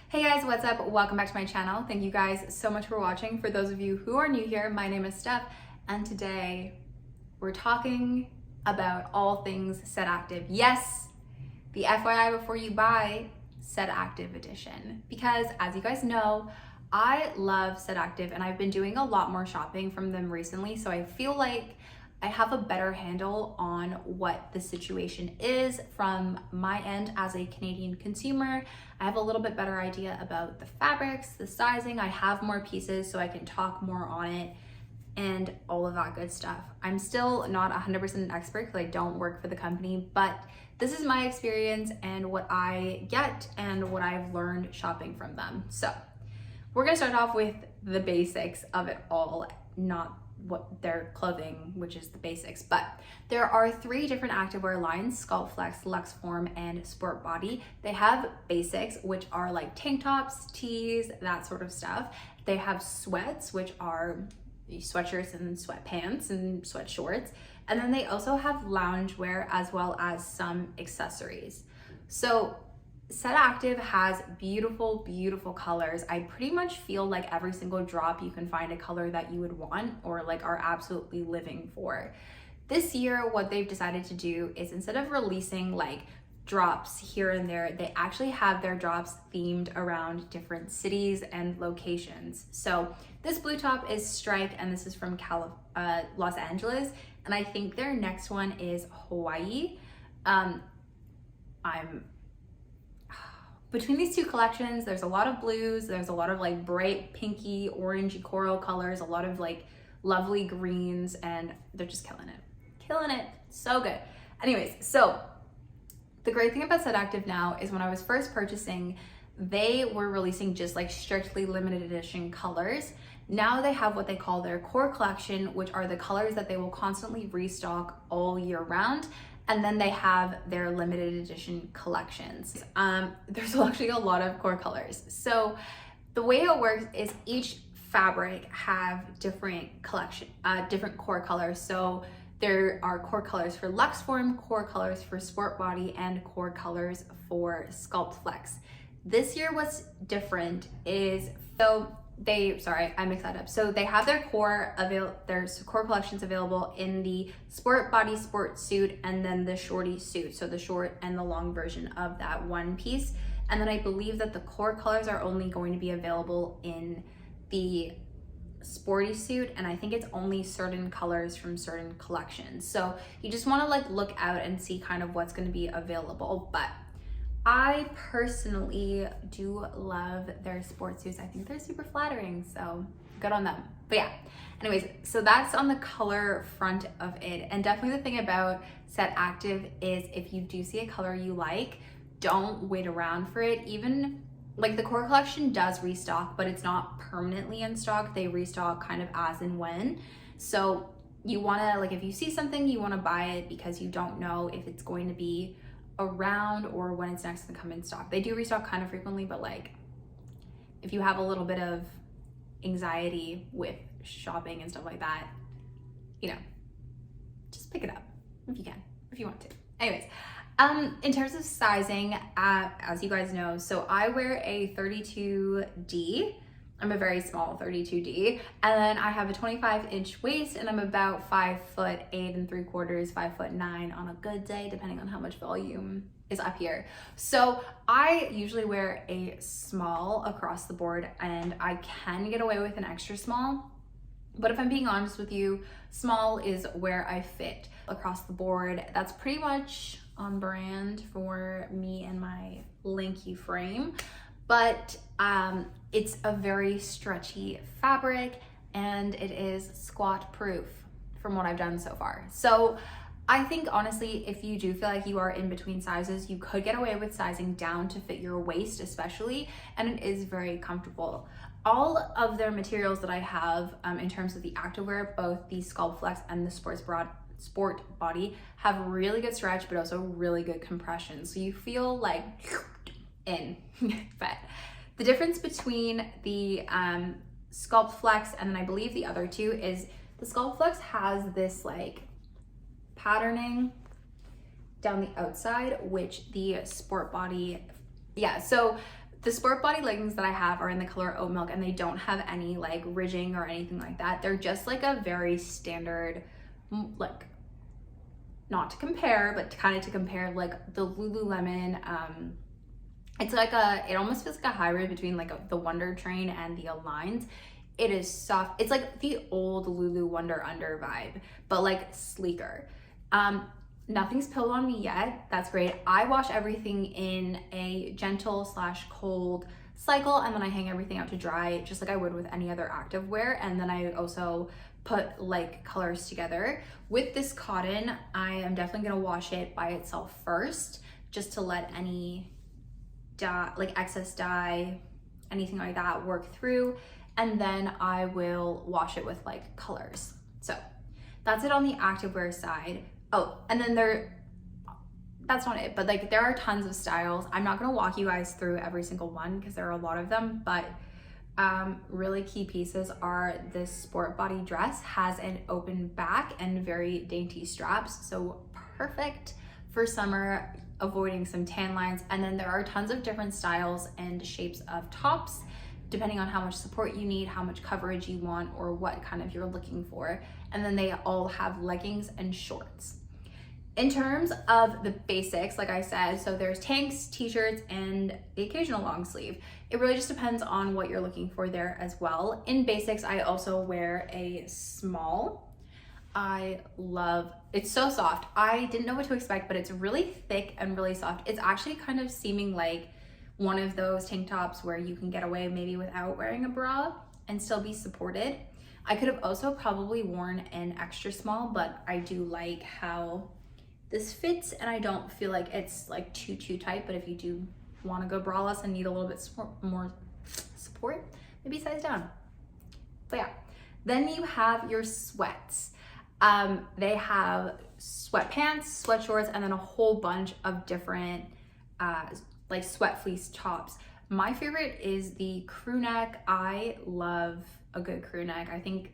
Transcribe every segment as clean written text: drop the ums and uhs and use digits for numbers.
Hey guys, what's up? Welcome back to my channel. Thank you guys so much for watching. For those of you who are new here, my name is Steph, and today we're talking about all things Set Active. Yes, the FYI Before You Buy Set Active edition. Because as you guys know, I love Set Active and I've been doing a lot more shopping from them recently, so I feel like I have a better handle on what the situation is from my end as a Canadian consumer. I have a little bit better idea about the fabrics, the sizing. I have more pieces so I can talk more on it and all of that good stuff. I'm still not 100% an expert because I don't work for the company, but this is my experience and what I get and what I've learned shopping from them. So we're gonna start off with the basics of it all, not what their clothing, which is the basics, but there are 3 different activewear lines: Sculpt Flex, Luxe Form, and Sport Body. They have basics, which are like tank tops, tees, that sort of stuff. They have sweats, which are sweatshirts and sweatpants and sweat shorts. And then they also have loungewear as well as some accessories. So Set Active has beautiful, beautiful colors. I pretty much feel like every single drop you can find a color that you would want or like are absolutely living for. This year, what they've decided to do is instead of releasing like drops here and there, they actually have their drops themed around different cities and locations. So this blue top is striped and this is from Los Angeles. And I think their next one is Hawaii. Between these 2 collections, there's a lot of blues, there's a lot of like bright pinky, orangey coral colors, a lot of like lovely greens, and they're just killing it. Killing it, so good. Anyways, so the great thing about Set Active now is when I was first purchasing, they were releasing just like strictly limited edition colors. Now they have what they call their core collection, which are the colors that they will constantly restock all year round. And then they have their limited edition collections. There's actually a lot of core colors. So the way it works is each fabric have different core colors. So there are core colors for Luxe Form, core colors for Sport Body, and core colors for Sculpt Flex. This year what's different is, I mixed that up. So they have their core collections available in the Sport Body Sport Suit and then the Shorty Suit. So the short and the long version of that one piece. And then I believe that the core colors are only going to be available in the Sporty Suit, and I think it's only certain colors from certain collections. So you just want to like look out and see kind of what's going to be available. But I personally do love their sports suits. I think they're super flattering, so good on them. But yeah, anyways, so that's on the color front of it. And definitely the thing about Set Active is if you do see a color you like, don't wait around for it. Even like the core collection does restock, but it's not permanently in stock. They restock kind of as and when. So you wanna, like if you see something, you wanna buy it because you don't know if it's going to be around or when it's next to come in stock. They do restock kind of frequently, but like if you have a little bit of anxiety with shopping and stuff like that, you know, just pick it up if you can, if you want to. Anyways, in terms of sizing, as you guys know, so I wear a 32D. I'm a very small 32D, and then I have a 25-inch waist, and I'm about 5'8" 3/4, 5'9" on a good day, depending on how much volume is up here. So I usually wear a small across the board, and I can get away with an extra small. But if I'm being honest with you, small is where I fit across the board. That's pretty much on brand for me and my lanky frame. But it's a very stretchy fabric and it is squat proof from what I've done so far. So I think honestly, if you do feel like you are in between sizes, you could get away with sizing down to fit your waist especially, and it is very comfortable. All of their materials that I have in terms of the activewear, both the Sculpt Flex and the Sport Body, have really good stretch but also really good compression. So you feel like in. But the difference between the Sculpt Flex and then I believe the other 2 is the Sculpt Flex has this like patterning down the outside, which the Sport Body, so The sport body leggings that I have are in the color oat milk, and they don't have any like ridging or anything like that. They're just like a very standard, like, not to compare, but kind of to compare, like the Lululemon. It's like it almost feels like a hybrid between like the Wonder Train and the Aligns. It is soft. It's like the old Lulu Wonder Under vibe, but like sleeker. Nothing's pilled on me yet. That's great. I wash everything in a gentle / cold cycle, and then I hang everything out to dry just like I would with any other activewear. And then I also put like colors together. With this cotton, I am definitely gonna wash it by itself first, just to let any dye, like excess dye, anything like that, work through. And then I will wash it with like colors. So that's it on the activewear side. Oh, and then that's not it, but like there are tons of styles. I'm not gonna walk you guys through every single one because there are a lot of them, but really key pieces are this sport body dress has an open back and very dainty straps. So perfect for summer, avoiding some tan lines. And then there are tons of different styles and shapes of tops, depending on how much support you need, how much coverage you want, or what kind of you're looking for. And then they all have leggings and shorts. In terms of the basics, like I said, so there's tanks, t-shirts, and the occasional long sleeve. It really just depends on what you're looking for there as well. In basics, I also wear a small. I love, it's so soft. I didn't know what to expect, but it's really thick and really soft. It's actually kind of seeming like one of those tank tops where you can get away maybe without wearing a bra and still be supported. I could have also probably worn an extra small, but I do like how this fits, and I don't feel like it's like too tight. But if you do want to go braless and need a little bit more support, maybe size down. But yeah, then you have your sweats. They have sweatpants, sweat shorts, and then a whole bunch of different like sweat fleece tops. My favorite is the crew neck. I love a good crew neck. I think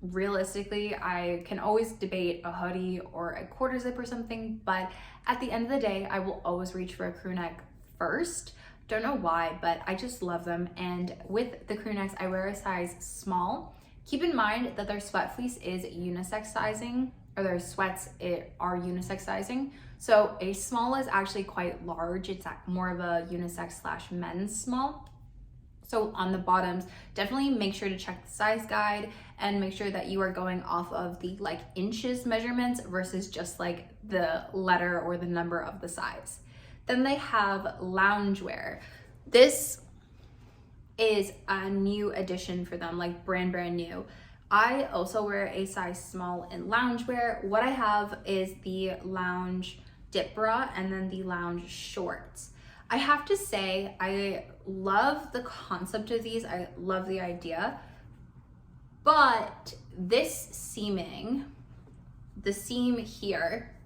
realistically, I can always debate a hoodie or a quarter zip or something, but at the end of the day, I will always reach for a crew neck first. Don't know why, but I just love them. And with the crew necks, I wear a size small. Keep in mind that their sweat fleece is unisex sizing, or their sweats are unisex sizing. So a small is actually quite large. It's more of a unisex / men's small. So on the bottoms, definitely make sure to check the size guide and make sure that you are going off of the like inches measurements versus just like the letter or the number of the size. Then they have loungewear. This is a new addition for them, like brand new. I also wear a size small in loungewear. What I have is the lounge dip bra and then the lounge shorts. I have to say, I love the concept of these. I love the idea, but this seaming, the seam here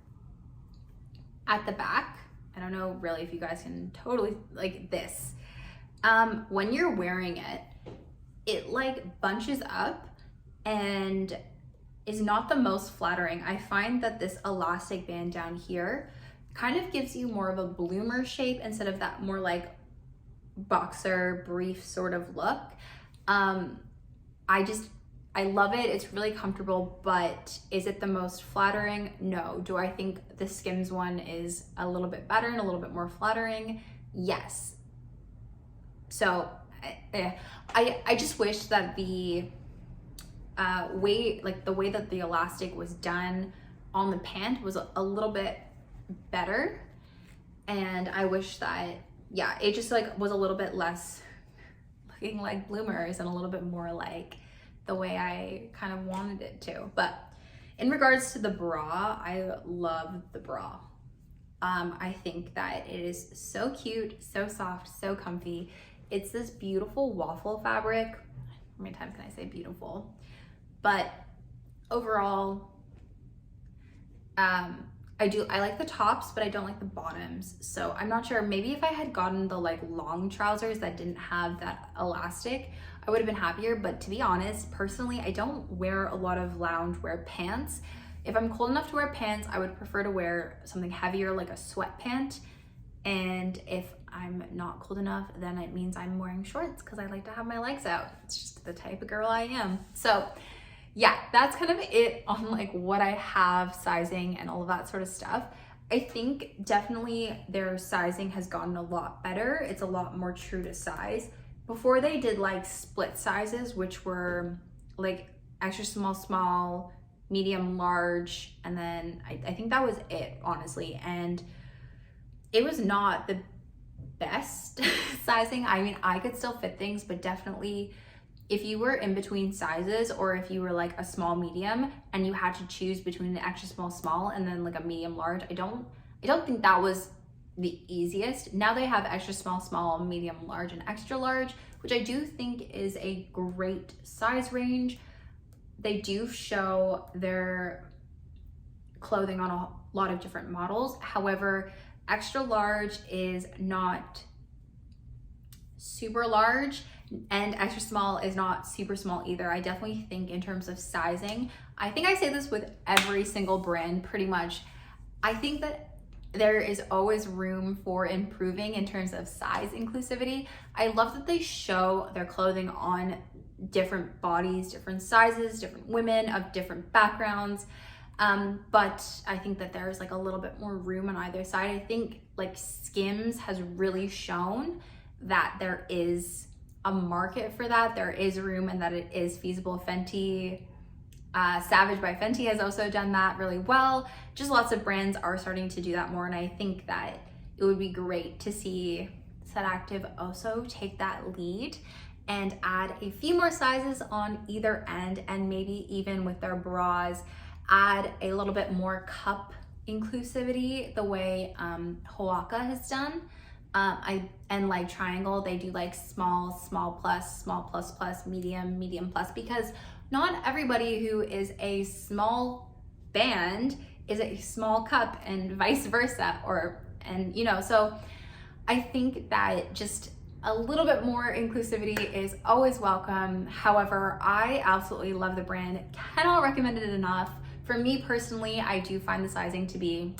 at the back, I don't know really if you guys can totally, like this, when you're wearing it, it like bunches up and is not the most flattering. I find that this elastic band down here kind of gives you more of a bloomer shape instead of that more like boxer brief sort of look. I love it. It's really comfortable, but is it the most flattering? No. Do I think the Skims one is a little bit better and a little bit more flattering? Yes. So I just wish that the way that the elastic was done on the pant was a little bit better, and I wish that, yeah, it just like was a little bit less looking like bloomers and a little bit more like the way I kind of wanted it to. But in regards to the bra, I love the bra. I think that it is so cute, so soft, so comfy. It's this beautiful waffle fabric. How many times can I say beautiful? But overall, I like the tops, but I don't like the bottoms. So I'm not sure, maybe if I had gotten the like long trousers that didn't have that elastic, I would have been happier. But to be honest, personally, I don't wear a lot of loungewear pants. If I'm cold enough to wear pants, I would prefer to wear something heavier like a sweat pant. And if I'm not cold enough, then it means I'm wearing shorts because I like to have my legs out. It's just the type of girl I am. So yeah, that's kind of it on like what I have, sizing and all of that sort of stuff. I think definitely their sizing has gotten a lot better. It's a lot more true to size. Before they did like split sizes, which were like extra small, small, medium, large, and then I think that was it, honestly. And it was not the best sizing. I mean, I could still fit things, but definitely if you were in between sizes, or if you were like a small medium and you had to choose between an extra small small and then like a medium large, I don't think that was the easiest. Now they have extra small small, medium large, and extra large, which I do think is a great size range. They do show their clothing on a lot of different models. However, extra large is not super large, and extra small is not super small either. I definitely think in terms of sizing, I think I say this with every single brand pretty much, I think that there is always room for improving in terms of size inclusivity. I love that they show their clothing on different bodies, different sizes, different women of different backgrounds. But I think that there's like a little bit more room on either side. I think like Skims has really shown that there is a market for that. There is room and that it is feasible. Fenty, Savage by Fenty has also done that really well. Just lots of brands are starting to do that more. And I think that it would be great to see Set Active also take that lead and add a few more sizes on either end, and maybe even with their bras, add a little bit more cup inclusivity the way Hoaka has done. And like Triangle, they do like small, small plus, medium, medium plus, because not everybody who is a small band is a small cup, and vice versa, and you know, so I think that just a little bit more inclusivity is always welcome. However, I absolutely love the brand, cannot recommend it enough. For me personally, I do find the sizing to be,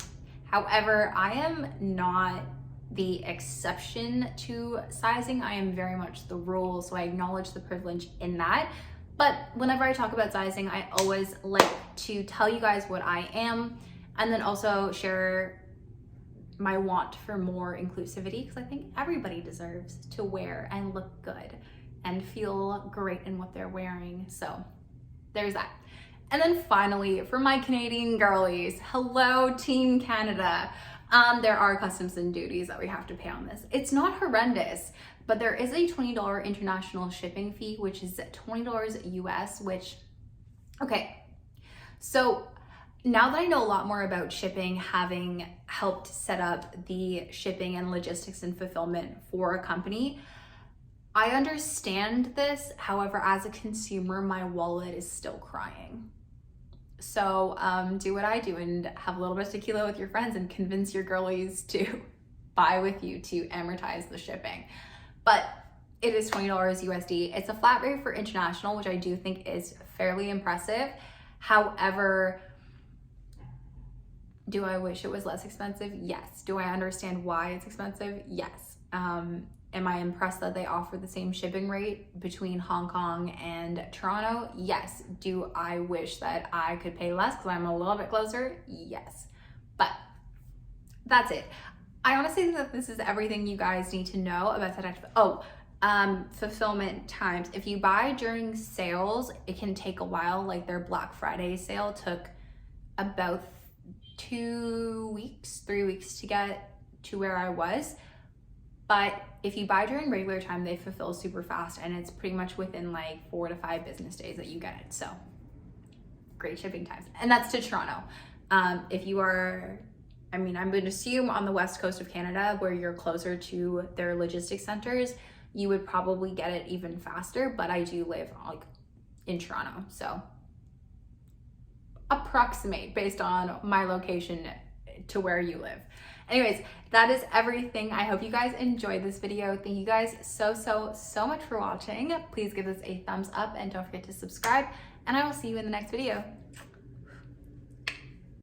however, I am not the exception to sizing. I am very much the rule, so I acknowledge the privilege in that. But whenever I talk about sizing, I always like to tell you guys what I am, and then also share my want for more inclusivity, because I think everybody deserves to wear and look good and feel great in what they're wearing. So there's that. And then finally, for my Canadian girlies, hello Team Canada. There are customs and duties that we have to pay on this. It's not horrendous, but there is a $20 international shipping fee, which is $20 US, which, okay. So now that I know a lot more about shipping, having helped set up the shipping and logistics and fulfillment for a company, I understand this. However, as a consumer, my wallet is still crying. So do what I do and have a little bit of tequila with your friends and convince your girlies to buy with you to amortize the shipping. But it is $20 USD. It's a flat rate for international, which I do think is fairly impressive. However, do I wish it was less expensive? Yes. Do I understand why it's expensive? Yes. Am I impressed that they offer the same shipping rate between Hong Kong and Toronto? Yes. Do I wish that I could pay less because I'm a little bit closer? Yes. But that's it. I honestly think that this is everything you guys need to know about Set Active. Oh, fulfillment times. If you buy during sales, it can take a while. Like their Black Friday sale took about 2 weeks, 3 weeks to get to where I was. But if you buy during regular time, they fulfill super fast, and it's pretty much within like 4 to 5 business days that you get it. So great shipping times. And that's to Toronto. If you are, I mean, I'm going to assume on the west coast of Canada, where you're closer to their logistics centers, you would probably get it even faster. But I do live like in Toronto, so approximate based on my location to where you live. Anyways, that is everything. I hope you guys enjoyed this video. Thank you guys so much for watching. Please give this a thumbs up and don't forget to subscribe, and I will see you in the next video.